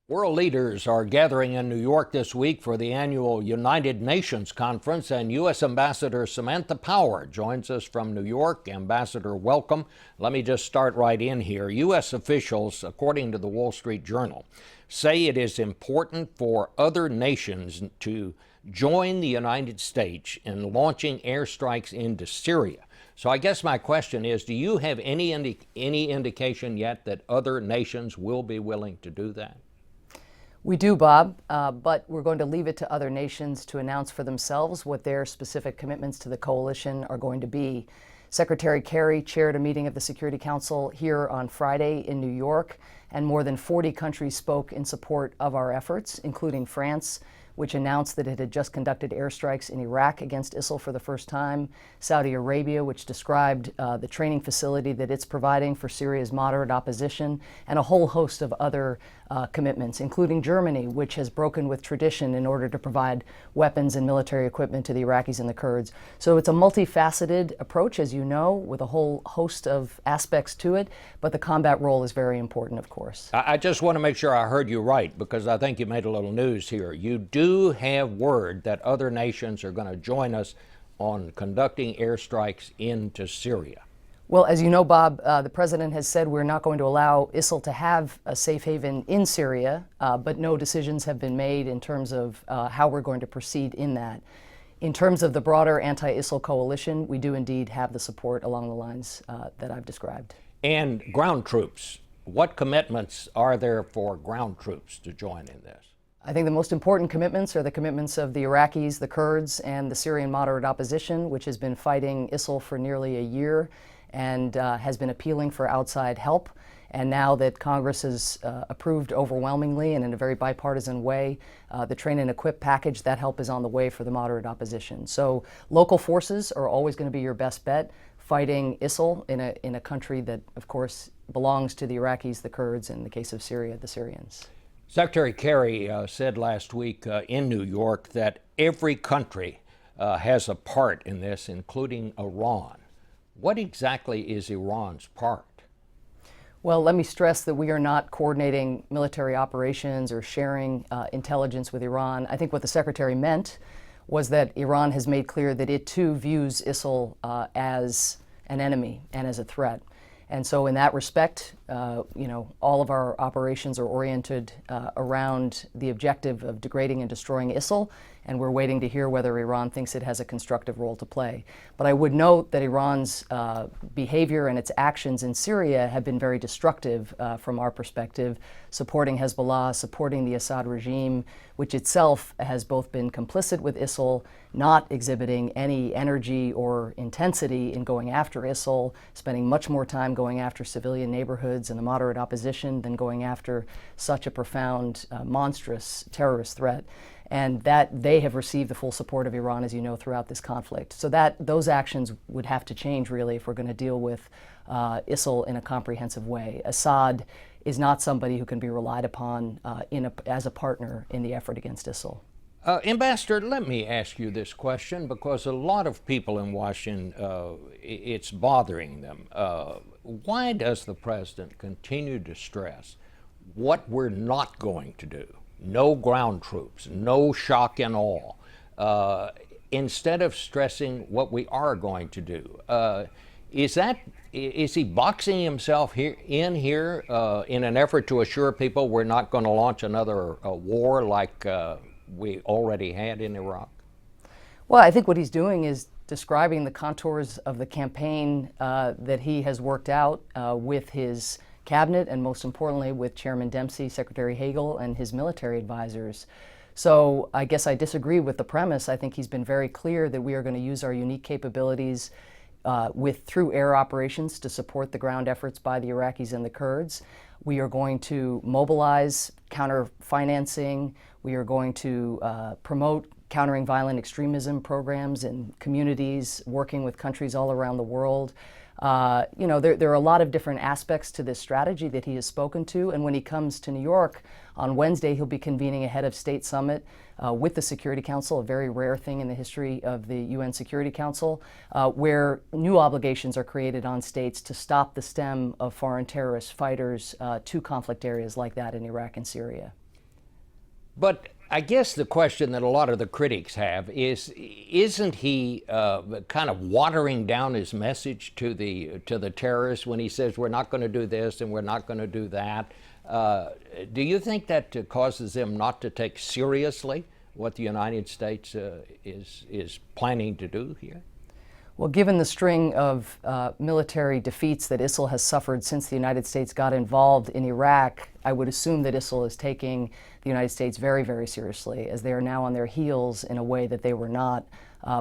World leaders are gathering in New York this week for the annual United Nations Conference, and U.S. Ambassador Samantha Power joins us from New York. Ambassador, welcome. Let me just start right in here. U.S. officials, according to the Wall Street Journal, say it is important for other nations to join the United States in launching airstrikes into Syria. So I guess my question is, do you have any indication yet that other nations will be willing to do that? We do, Bob, but we're going to leave it to other nations to announce for themselves what their specific commitments to the coalition are going to be. Secretary Kerry chaired a meeting of the Security Council here on Friday in New York, and more than 40 countries spoke in support of our efforts, including France, which announced that it had just conducted airstrikes in Iraq against ISIL for the first time, Saudi Arabia, which described the training facility that it's providing for Syria's moderate opposition, and a whole host of other commitments, including Germany, which has broken with tradition in order to provide weapons and military equipment to the Iraqis and the Kurds. So it's a multifaceted approach, as you know, with a whole host of aspects to it, but the combat role is very important, of course. I just want to make sure I heard you right, because I think you made a little news here. You do have word that other nations are going to join us on conducting airstrikes into Syria. Well, as you know, Bob, the president has said we're not going to allow ISIL to have a safe haven in Syria, but no decisions have been made in terms of how we're going to proceed in that. In terms of the broader anti-ISIL coalition, we do indeed have the support along the lines that I've described. And ground troops. What commitments are there for ground troops to join in this? I think the most important commitments are the commitments of the Iraqis, the Kurds, and the Syrian moderate opposition, which has been fighting ISIL for nearly a year and has been appealing for outside help. And now that Congress has approved overwhelmingly and in a very bipartisan way the train and equip package, that help is on the way for the moderate opposition. So local forces are always going to be your best bet, fighting ISIL in a country that, of course, belongs to the Iraqis, the Kurds, and in the case of Syria, the Syrians. Secretary Kerry said last week in New York that every country has a part in this, including Iran. What exactly is Iran's part? Well, let me stress that we are not coordinating military operations or sharing intelligence with Iran. I think what the Secretary meant was that Iran has made clear that it too views ISIL as an enemy and as a threat. And so in that respect, all of our operations are oriented around the objective of degrading and destroying ISIL, and we're waiting to hear whether Iran thinks it has a constructive role to play. But I would note that Iran's behavior and its actions in Syria have been very destructive from our perspective, supporting Hezbollah, supporting the Assad regime, which itself has both been complicit with ISIL, not exhibiting any energy or intensity in going after ISIL, spending much more time going after civilian neighborhoods and the moderate opposition than going after such a profound, monstrous terrorist threat. And that they have received the full support of Iran, as you know, throughout this conflict. So those actions would have to change, really, if we're going to deal with ISIL in a comprehensive way. Assad is not somebody who can be relied upon as a partner in the effort against ISIL. Ambassador, let me ask you this question, because a lot of people in Washington, it's bothering them. Why does the president continue to stress what we're not going to do? No ground troops, no shock and awe, instead of stressing what we are going to do. Is he boxing himself in an effort to assure people we're not going to launch another war like we already had in Iraq? Well, I think what he's doing is describing the contours of the campaign that he has worked out with his cabinet, and most importantly with Chairman Dempsey, Secretary Hagel, and his military advisors. So I guess I disagree with the premise. I think he's been very clear that we are going to use our unique capabilities through air operations to support the ground efforts by the Iraqis and the Kurds. We are going to mobilize counter-financing. We are going to promote countering violent extremism programs in communities, working with countries all around the world. There are a lot of different aspects to this strategy that he has spoken to, and when he comes to New York on Wednesday, he'll be convening a head of state summit with the Security Council, a very rare thing in the history of the UN Security Council, where new obligations are created on states to stop the stem of foreign terrorist fighters to conflict areas like that in Iraq and Syria. But I guess the question that a lot of the critics have is, isn't he kind of watering down his message to the terrorists when he says we're not going to do this and we're not going to do that? Do you think that causes them not to take seriously what the United States is planning to do here? Well, given the string of military defeats that ISIL has suffered since the United States got involved in Iraq, I would assume that ISIL is taking the United States very, very seriously, as they are now on their heels in a way that they were not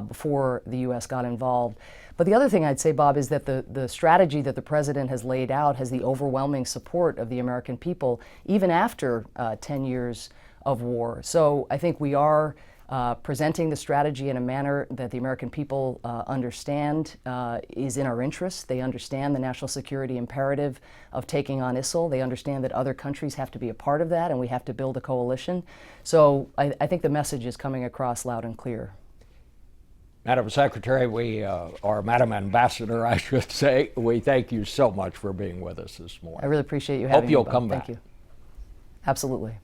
before the U.S. got involved. But the other thing I'd say, Bob, is that the strategy that the president has laid out has the overwhelming support of the American people, even after 10 years of war. So I think we are presenting the strategy in a manner that the American people understand is in our interest. They understand the national security imperative of taking on ISIL. They understand that other countries have to be a part of that and we have to build a coalition. So I think the message is coming across loud and clear. Madam Secretary, or Madam Ambassador, I should say, we thank you so much for being with us this morning. I really appreciate you having me. Hope you'll come back. Thank you. Absolutely.